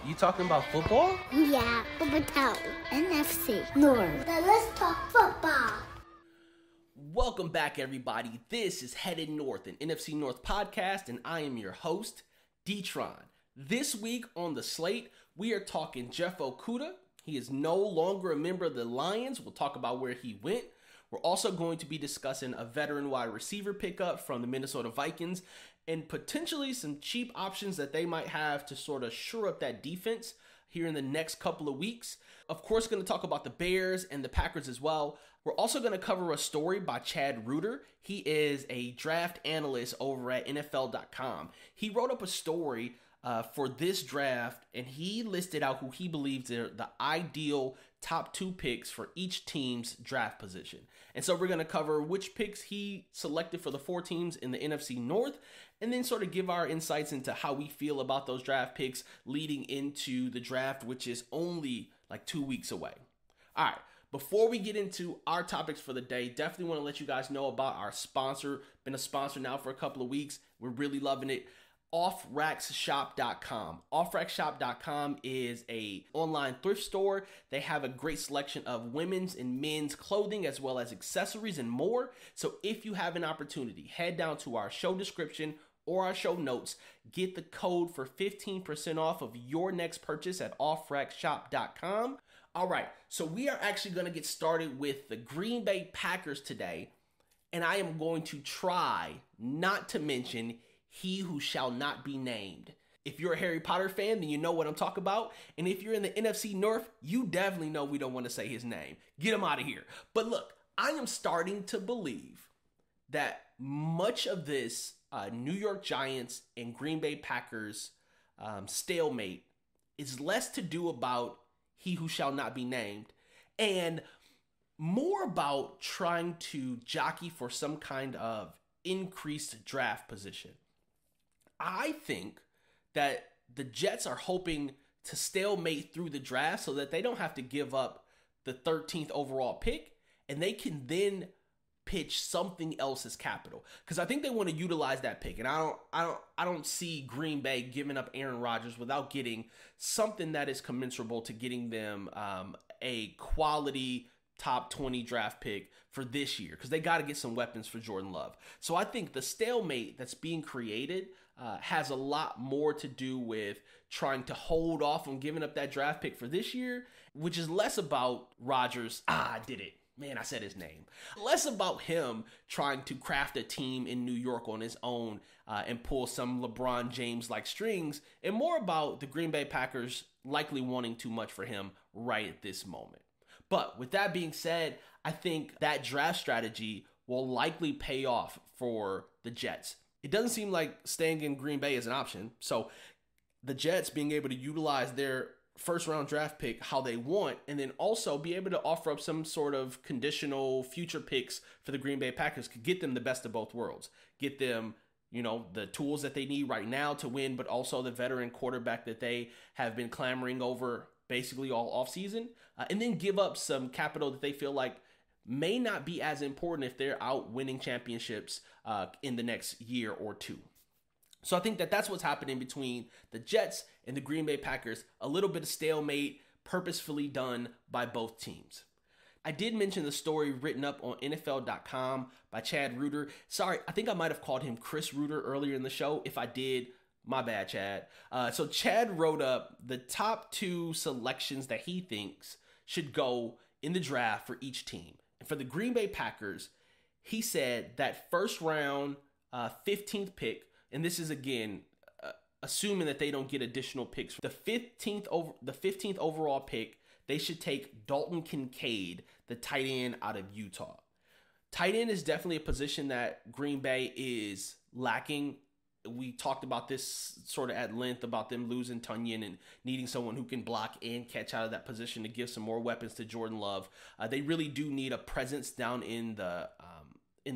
You talking about football? Yeah, Powell, NFC North. Now let's talk football. Welcome back, everybody. This is Headed North, an NFC North podcast, and I am your host, D-Tron. This week on the slate, we are talking Jeff Okudah. He is no longer a member of the Lions. We'll talk about where he went. We're also going to be discussing a veteran wide receiver pickup from the Minnesota Vikings and potentially some cheap options that they might have to sort of shore up that defense here in the next couple of weeks. Of course, going to talk about the Bears and the Packers as well. We're also going to cover a story by Chad Reuter. He is a draft analyst over at NFL.com. He wrote up a story for this draft, and he listed out who he believes are the ideal top 2 picks for each team's draft position. And so we're going to cover which picks he selected for the 4 teams in the NFC North, and then sort of give our insights into how we feel about those draft picks leading into the draft, which is only like 2 weeks away. All right. Before we get into our topics for the day, definitely want to let you guys know about our sponsor. Been a sponsor now for a couple of weeks. We're really loving it. Offrackshop.com. Offrackshop.com is a online thrift store. They have a great selection of women's and men's clothing as well as accessories and more. So if you have an opportunity, head down to our show description or our show notes, get the code for 15% off of your next purchase at offrackshop.com. All right, so we are actually going to get started with the Green Bay Packers today, and I am going to try not to mention He Who Shall Not Be Named. If you're a Harry Potter fan, then you know what I'm talking about. And if you're in the NFC North, you definitely know we don't want to say his name. Get him out of here. But look, I am starting to believe that much of this New York Giants and Green Bay Packers stalemate is less to do about He Who Shall Not Be Named and more about trying to jockey for some kind of increased draft position. I think that the Jets are hoping to stalemate through the draft so that they don't have to give up the 13th overall pick, and they can then pitch something else as capital, because I think they want to utilize that pick. And I don't see Green Bay giving up Aaron Rodgers without getting something that is commensurable to getting them a quality top 20 draft pick for this year, because they got to get some weapons for Jordan Love. So I think the stalemate that's being created has a lot more to do with trying to hold off on giving up that draft pick for this year, which is less about Rodgers. I did it. Man, I said his name. Less about him trying to craft a team in New York on his own and pull some LeBron James-like strings, and more about the Green Bay Packers likely wanting too much for him right at this moment. But with that being said, I think that draft strategy will likely pay off for the Jets. It doesn't seem like staying in Green Bay is an option. So the Jets being able to utilize their first round draft pick how they want, and then also be able to offer up some sort of conditional future picks for the Green Bay Packers could get them the best of both worlds. Get them, the tools that they need right now to win, but also the veteran quarterback that they have been clamoring over basically all offseason, and then give up some capital that they feel like may not be as important if they're out winning championships in the next year or two. So I think that that's what's happening between the Jets and the Green Bay Packers. A little bit of stalemate purposefully done by both teams. I did mention the story written up on NFL.com by Chad Reuter. Sorry, I think I might have called him Chris Reuter earlier in the show. If I did, my bad, Chad. So Chad wrote up the top 2 selections that he thinks should go in the draft for each team. And for the Green Bay Packers, he said that first round 15th pick, and this is again assuming that they don't get additional picks. The 15th overall pick, they should take Dalton Kincaid, the tight end out of Utah. Tight end is definitely a position that Green Bay is lacking. We talked about this sort of at length about them losing Tunyon and needing someone who can block and catch out of that position to give some more weapons to Jordan Love. They really do need a presence down in the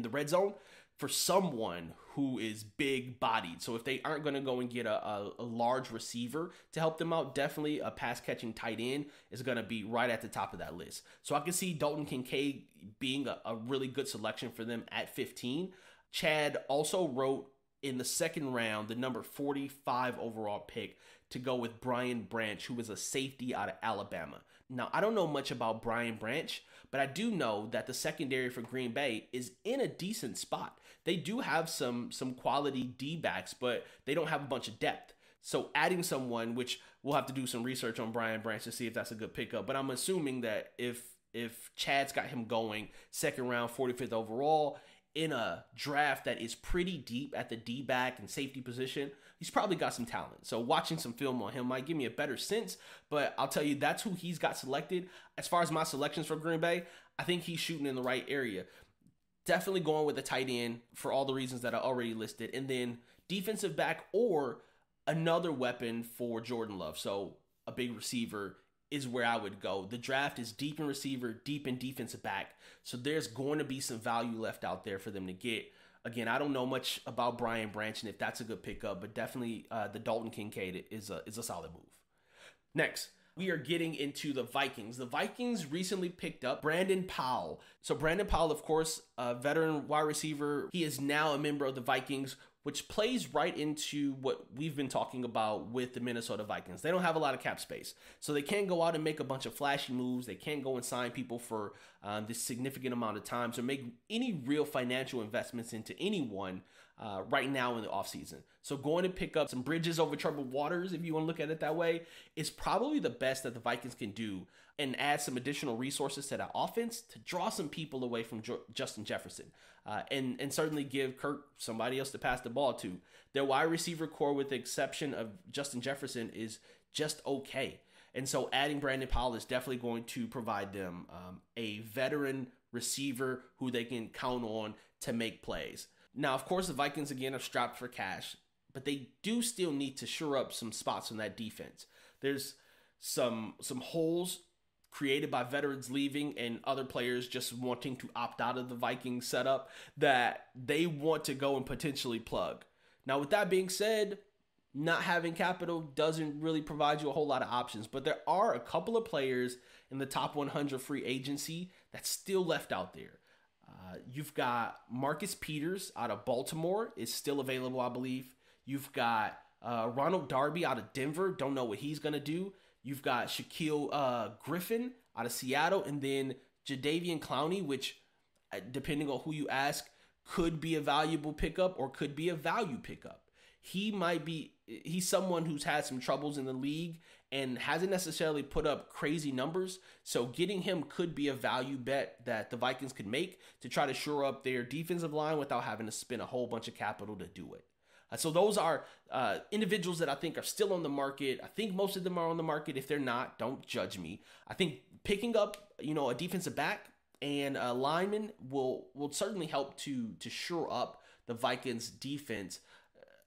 red zone for someone who is big-bodied. So if they aren't going to go and get a large receiver to help them out, definitely a pass-catching tight end is going to be right at the top of that list. So I can see Dalton Kincaid being a really good selection for them at 15. Chad also wrote in the second round, the number 45 overall pick, to go with Brian Branch, who is a safety out of Alabama. Now, I don't know much about Brian Branch, but I do know that the secondary for Green Bay is in a decent spot. They do have some quality D-backs, but they don't have a bunch of depth. So adding someone, which we'll have to do some research on Brian Branch to see if that's a good pickup, but I'm assuming that if Chad's got him going second round, 45th overall, in a draft that is pretty deep at the D-back and safety position, he's probably got some talent. So watching some film on him might give me a better sense, but I'll tell you, that's who he's got selected. As far as my selections for Green Bay, I think he's shooting in the right area. Definitely going with a tight end for all the reasons that I already listed, and then defensive back or another weapon for Jordan Love. So a big receiver is where I would go. The draft is deep in receiver, deep in defensive back. So there's going to be some value left out there for them to get. Again, I don't know much about Brian Branch and if that's a good pickup, but definitely the Dalton Kincaid is a solid move. Next, we are getting into the Vikings. The Vikings recently picked up Brandon Powell. So Brandon Powell, of course, a veteran wide receiver. He is now a member of the Vikings, which plays right into what we've been talking about with the Minnesota Vikings. They don't have a lot of cap space, so they can't go out and make a bunch of flashy moves. They can't go and sign people for this significant amount of time to make any real financial investments into anyone right now in the offseason. So going to pick up some bridges over troubled waters, if you want to look at it that way, is probably the best that the Vikings can do, and add some additional resources to that offense to draw some people away from Justin Jefferson. And certainly give Kirk somebody else to pass the ball to. Their wide receiver core, with the exception of Justin Jefferson, is just okay. And so adding Brandon Powell is definitely going to provide them a veteran receiver who they can count on to make plays. Now, of course, the Vikings, again, are strapped for cash, but they do still need to shore up some spots on that defense. There's some holes created by veterans leaving and other players just wanting to opt out of the Vikings setup that they want to go and potentially plug. Now, with that being said, not having capital doesn't really provide you a whole lot of options, but there are a couple of players in the top 100 free agency that's still left out there. You've got Marcus Peters out of Baltimore is still available, I believe. You've got Ronald Darby out of Denver. Don't know what he's going to do. You've got Shaquille Griffin out of Seattle, and then Jadeveon Clowney, which, depending on who you ask, could be a valuable pickup or could be a value pickup. He's someone who's had some troubles in the league and hasn't necessarily put up crazy numbers. So getting him could be a value bet that the Vikings could make to try to shore up their defensive line without having to spend a whole bunch of capital to do it. So those are individuals that I think are still on the market. I think most of them are on the market. If they're not, don't judge me. I think picking up, a defensive back and a lineman will certainly help to shore up the Vikings defense.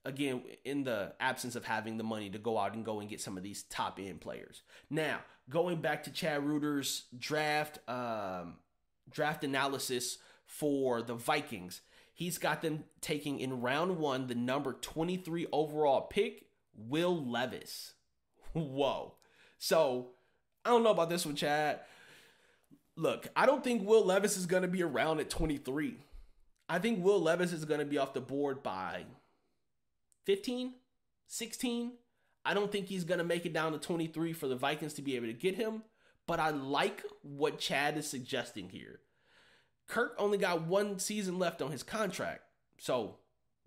Again, in the absence of having the money to go out and go and get some of these top end players. Now, going back to Chad Reuter's draft analysis for the Vikings, he's got them taking in round 1 the number 23 overall pick, Will Levis. Whoa. So, I don't know about this one, Chad. Look, I don't think Will Levis is going to be around at 23. I think Will Levis is going to be off the board by 15, 16. I don't think he's going to make it down to 23 for the Vikings to be able to get him, but I like what Chad is suggesting here. Kirk only got 1 season left on his contract, so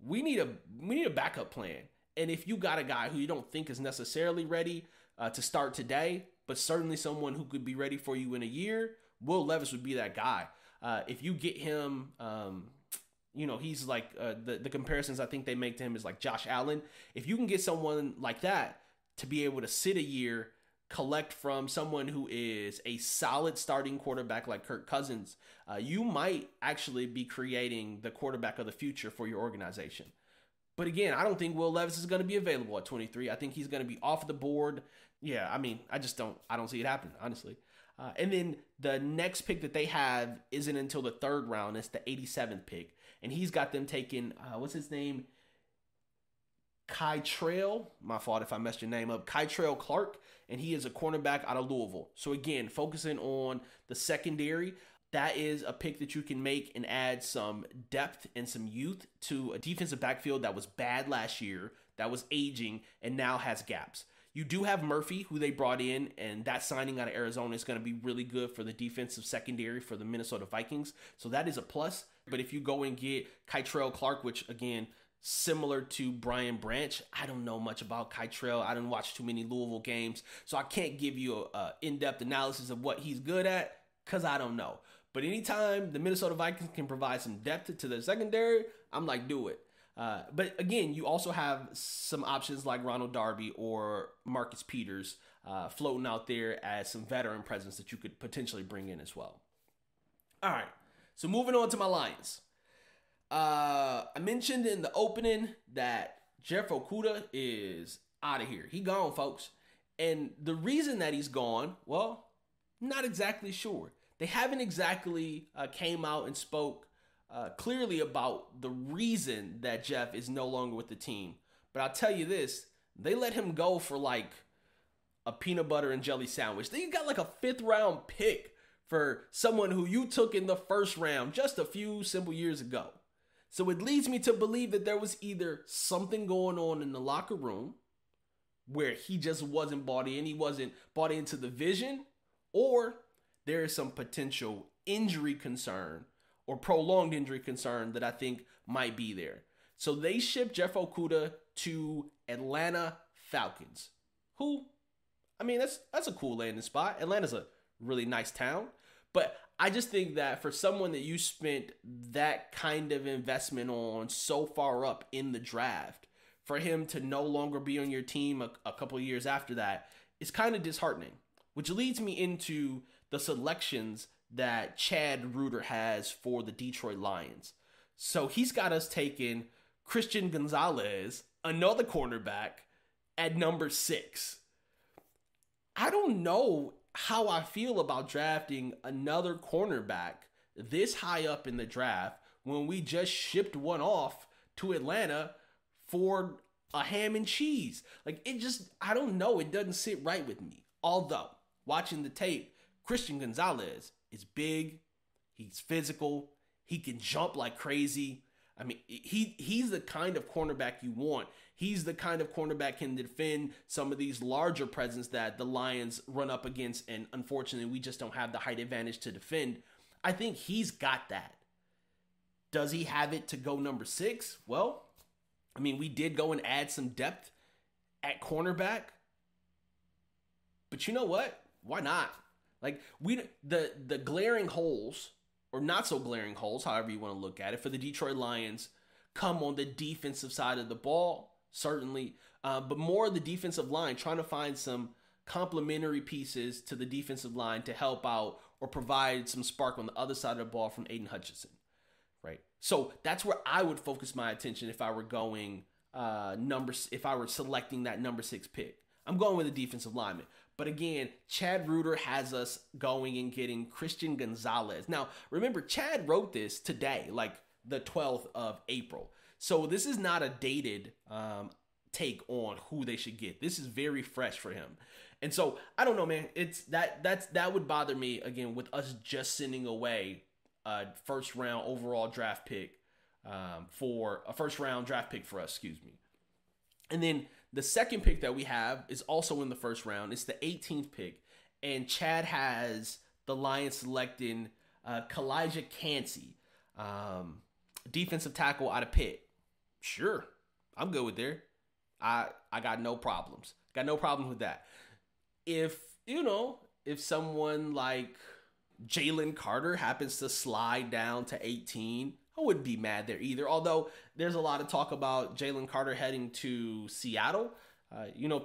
we need a backup plan. And if you got a guy who you don't think is necessarily ready to start today, but certainly someone who could be ready for you in a year, Will Levis would be that guy. If you get him, he's like the comparisons I think they make to him is like Josh Allen. If you can get someone like that to be able to sit a year, collect from someone who is a solid starting quarterback like Kirk Cousins, you might actually be creating the quarterback of the future for your organization. But again, I don't think Will Levis is going to be available at 23. I think he's going to be off the board. Yeah, I don't see it happen, honestly. And then the next pick that they have isn't until the 3rd round. It's the 87th pick. And he's got them taking, what's his name? Kytrell. My fault if I messed your name up. Kytrell Clark. And he is a cornerback out of Louisville. So again, focusing on the secondary, that is a pick that you can make and add some depth and some youth to a defensive backfield that was bad last year, that was aging, and now has gaps. You do have Murphy, who they brought in, and that signing out of Arizona is going to be really good for the defensive secondary for the Minnesota Vikings. So that is a plus. But if you go and get Kytrell Clark, which, again, similar to Brian Branch, I don't know much about Kytrell. I didn't watch too many Louisville games, so I can't give you an in-depth analysis of what he's good at because I don't know. But anytime the Minnesota Vikings can provide some depth to their secondary, I'm like, do it. But again, you also have some options like Ronald Darby or Marcus Peters floating out there as some veteran presence that you could potentially bring in as well. All right, so moving on to my Lions. I mentioned in the opening that Jeff Okudah is out of here. He gone, folks. And the reason that he's gone, well, not exactly sure. They haven't exactly came out and spoke clearly about the reason that Jeff is no longer with the team. But I'll tell you this, they let him go for like a peanut butter and jelly sandwich. They got like a 5th round pick for someone who you took in the 1st round just a few simple years ago. So it leads me to believe that there was either something going on in the locker room where he just wasn't bought in, he wasn't bought into the vision, or there is some potential injury concern or prolonged injury concern that I think might be there. So they shipped Jeff Okudah to Atlanta Falcons, who, I mean, that's a cool landing spot. Atlanta's a really nice town, but I just think that for someone that you spent that kind of investment on so far up in the draft, for him to no longer be on your team a couple of years after that is kind of disheartening, which leads me into the selections that Chad Reuter has for the Detroit Lions. So he's got us taking Christian Gonzalez, another cornerback, at number 6. I don't know how I feel about drafting another cornerback this high up in the draft when we just shipped one off to Atlanta for a ham and cheese. Like, it just, I don't know. It doesn't sit right with me. Although, watching the tape, Christian Gonzalez is big. He's physical. He can jump like crazy. I mean, he's the kind of cornerback you want. He's the kind of cornerback can defend some of these larger presence that the Lions run up against, and unfortunately, we just don't have the height advantage to defend. I think he's got that. Does he have it to go number 6? Well, I mean, we did go and add some depth at cornerback. But you know what? Why not? Like, the glaring holes, or not so glaring holes, however you want to look at it, for the Detroit Lions come on the defensive side of the ball, certainly, but more the defensive line, trying to find some complementary pieces to the defensive line to help out or provide some spark on the other side of the ball from Aiden Hutchinson, right? So that's where I would focus my attention if I were going if I were selecting that number 6 pick. I'm going with a defensive lineman. But again, Chad Reuter has us going and getting Christian Gonzalez. Now, remember, Chad wrote this today, like the 12th of April. So this is not a dated take on who they should get. This is very fresh for him. And so, I don't know, man. It's that would bother me, again, with us just sending away a first-round overall draft pick for a first-round draft pick for us, excuse me. And then the second pick that we have is also in the first round. It's the 18th pick. And Chad has the Lions selecting Kalijah Cansey, defensive tackle out of Pitt. Sure, I'm good with there. I got no problems. Got no problems with that. If someone like Jalen Carter happens to slide down to 18, I wouldn't be mad there either. Although there's a lot of talk about Jalen Carter heading to Seattle.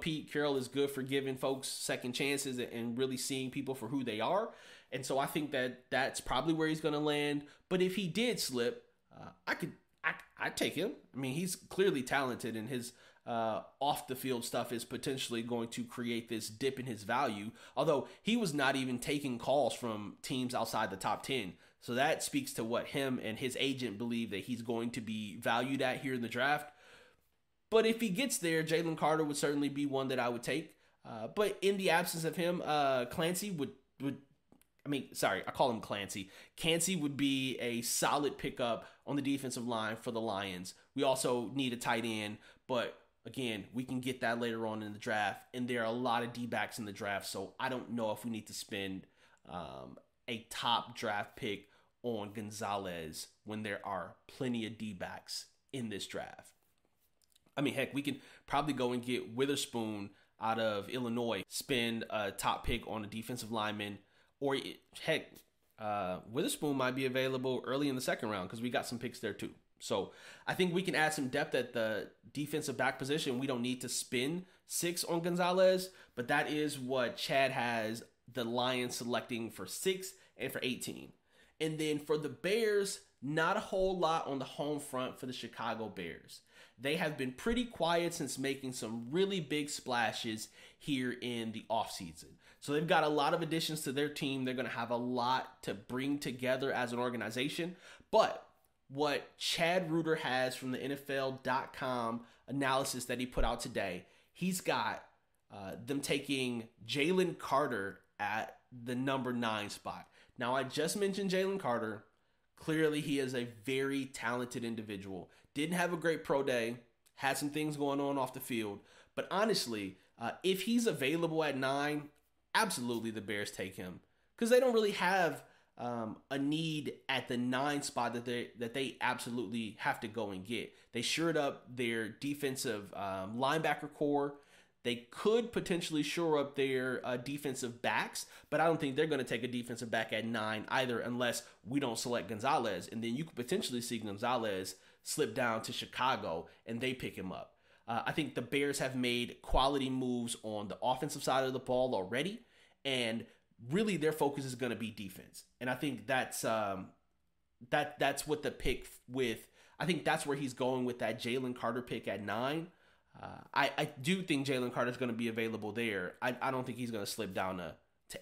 Pete Carroll is good for giving folks second chances and really seeing people for who they are. And so I think that that's probably where he's going to land. But if he did slip, I'd take him. I mean, he's clearly talented, and his off the field stuff is potentially going to create this dip in his value. Although he was not even taking calls from teams outside the top 10. So that speaks to what him and his agent believe that he's going to be valued at here in the draft. But if he gets there, Jalen Carter would certainly be one that I would take. But in the absence of him, Clancy I call him Clancy. Cansey would be a solid pickup on the defensive line for the Lions. We also need a tight end, but Again, we can get that later on in the draft, and there are a lot of D-backs in the draft, so I don't know if we need to spend a top draft pick on Gonzalez when there are plenty of D-backs in this draft. I mean, heck, we can probably go and get Witherspoon out of Illinois, spend a top pick on a defensive lineman, or heck, Witherspoon might be available early in the second round because we got some picks there too. So I think we can add some depth at the defensive back position. We don't need to spend 6 on Gonzalez, but that is what Chad has the Lions selecting for 6 and for 18. And then for the Bears, not a whole lot on the home front for the Chicago Bears. They have been pretty quiet since making some really big splashes here in the offseason. So they've got a lot of additions to their team. They're going to have a lot to bring together as an organization. But what Chad Reuter has from the NFL.com analysis that he put out today, he's got them taking Jalen Carter at the number 9 spot. Now, I just mentioned Jalen Carter. Clearly, he is a very talented individual. Didn't have a great pro day. Had some things going on off the field. But honestly, if he's available at 9, absolutely the Bears take him. Because they don't really have a need at the 9 spot that they absolutely have to go and get. They shored up their defensive linebacker core. They could potentially shore up their defensive backs, but I don't think they're going to take a defensive back at 9 either unless we don't select Gonzalez. And then you could potentially see Gonzalez slip down to Chicago and they pick him up. I think the Bears have made quality moves on the offensive side of the ball already, and really their focus is going to be defense. And I think that's what the pick with, I think that's where he's going with that Jalen Carter pick at 9. I do think Jalen Carter is going to be available there. I don't think he's going to slip down to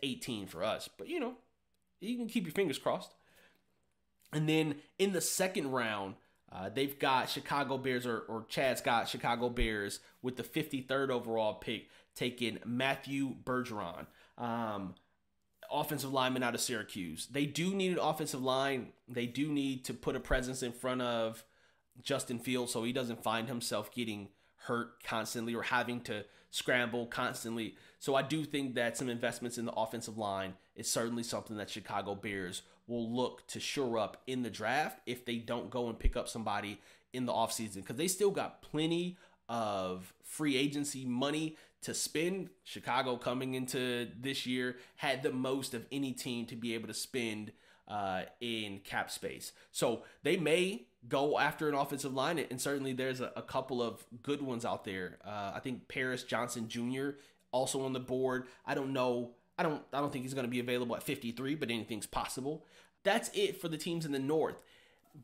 18 for us. But, you can keep your fingers crossed. And then in the second round, they've got Chicago Bears, or Chad's got Chicago Bears with the 53rd overall pick, taking Matthew Bergeron, offensive lineman out of Syracuse. They do need an offensive line. They do need to put a presence in front of Justin Fields so he doesn't find himself getting hurt constantly or having to scramble constantly. So I do think that some investments in the offensive line is certainly something that Chicago Bears will look to shore up in the draft if they don't go and pick up somebody in the offseason, because they still got plenty of free agency money to spend. Chicago coming into this year had the most of any team to be able to spend in cap space. So they may go after an offensive line, and certainly there's a couple of good ones out there. I think Paris Johnson Jr. also on the board. I don't know. I don't think he's going to be available at 53, but anything's possible. That's it for the teams in the North.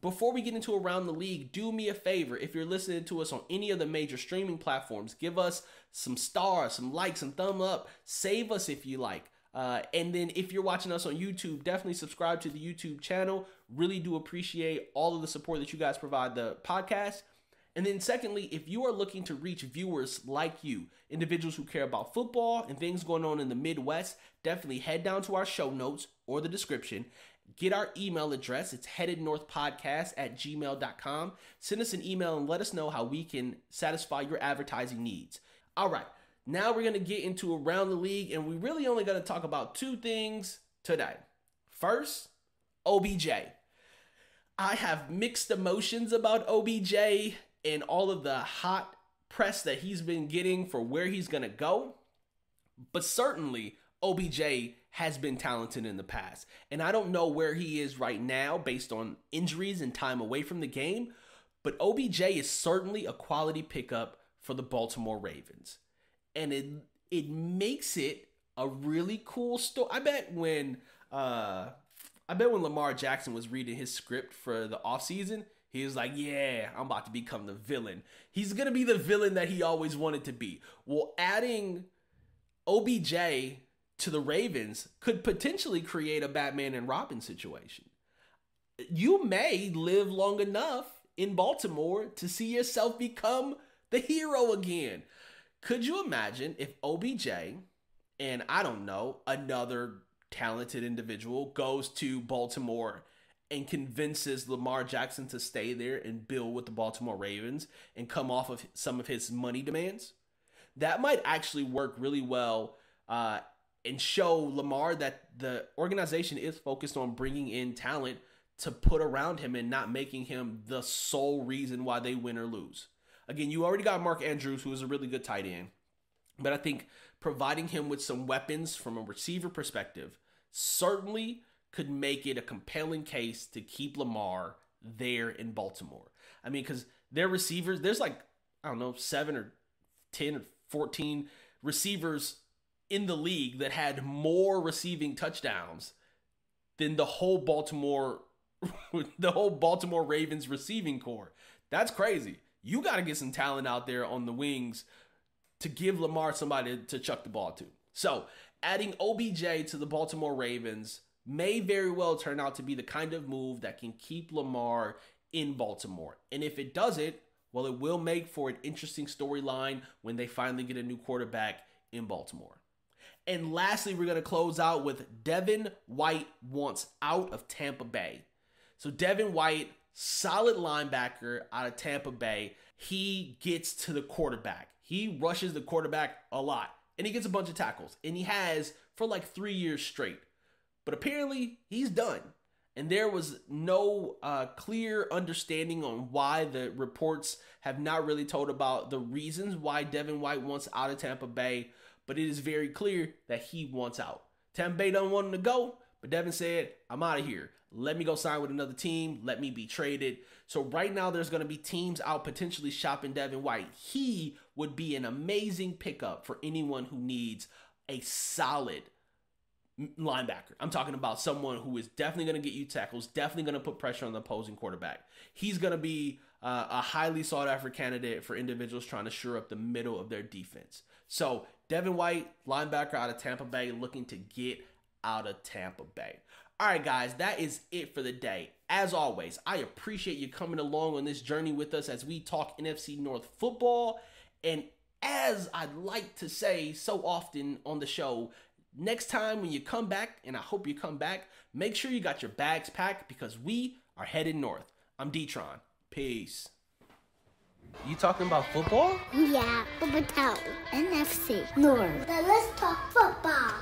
Before we get into Around the League, do me a favor. If you're listening to us on any of the major streaming platforms, give us some stars, some likes, some thumb up. Save us if you like. And then if you're watching us on YouTube, definitely subscribe to the YouTube channel. Really do appreciate all of the support that you guys provide the podcast. And then secondly, if you are looking to reach viewers like you, individuals who care about football and things going on in the Midwest, definitely head down to our show notes or the description. Get our email address. It's headednorthpodcast@gmail.com. Send us an email and let us know how we can satisfy your advertising needs. All right. Now we're going to get into Around the League, and we really only going to talk about 2 things today. First, OBJ. I have mixed emotions about OBJ and all of the hot press that he's been getting for where he's going to go. But certainly, OBJ has been talented in the past. And I don't know where he is right now based on injuries and time away from the game. But OBJ is certainly a quality pickup for the Baltimore Ravens. And it makes it a really cool story. I bet when Lamar Jackson was reading his script for the offseason, he was like, yeah, I'm about to become the villain. He's going to be the villain that he always wanted to be. Well, adding OBJ to the Ravens could potentially create a Batman and Robin situation. You may live long enough in Baltimore to see yourself become the hero again. Could you imagine if OBJ and, I don't know, another talented individual goes to Baltimore and convinces Lamar Jackson to stay there and build with the Baltimore Ravens and come off of some of his money demands, that might actually work really well and show Lamar that the organization is focused on bringing in talent to put around him and not making him the sole reason why they win or lose. Again, you already got Mark Andrews, who is a really good tight end. But I think providing him with some weapons from a receiver perspective certainly could make it a compelling case to keep Lamar there in Baltimore. I mean, because their receivers, there's like, I don't know, 7 or 10 or 14 receivers in the league that had more receiving touchdowns than the whole Baltimore Ravens receiving core. That's crazy. You got to get some talent out there on the wings to give Lamar somebody to chuck the ball to. So adding OBJ to the Baltimore Ravens may very well turn out to be the kind of move that can keep Lamar in Baltimore. And if it doesn't, well, it will make for an interesting storyline when they finally get a new quarterback in Baltimore. And lastly, we're going to close out with Devin White wants out of Tampa Bay. So Devin White, solid linebacker out of Tampa Bay. He gets to the quarterback. He rushes the quarterback a lot. And he gets a bunch of tackles. And he has for like 3 years straight. But apparently, he's done. And there was no clear understanding on why. The reports have not really told about the reasons why Devin White wants out of Tampa Bay. But it is very clear that he wants out. Tampa Bay doesn't want him to go. But Devin said, I'm out of here. Let me go sign with another team. Let me be traded. So right now there's going to be teams out potentially shopping Devin White. He would be an amazing pickup for anyone who needs a solid linebacker. I'm talking about someone who is definitely going to get you tackles, definitely going to put pressure on the opposing quarterback. He's going to be a highly sought after candidate for individuals trying to shore up the middle of their defense. So Devin White, linebacker out of Tampa Bay, looking to get out of Tampa Bay. All right, guys, that is it for the day. As always, I appreciate you coming along on this journey with us as we talk NFC North football. And as I'd like to say so often on the show, next time when you come back, and I hope you come back, make sure you got your bags packed because we are headed north. I'm D-Tron. Peace. You talking about football? Yeah, Overtown, NFC, North. Then let's talk football.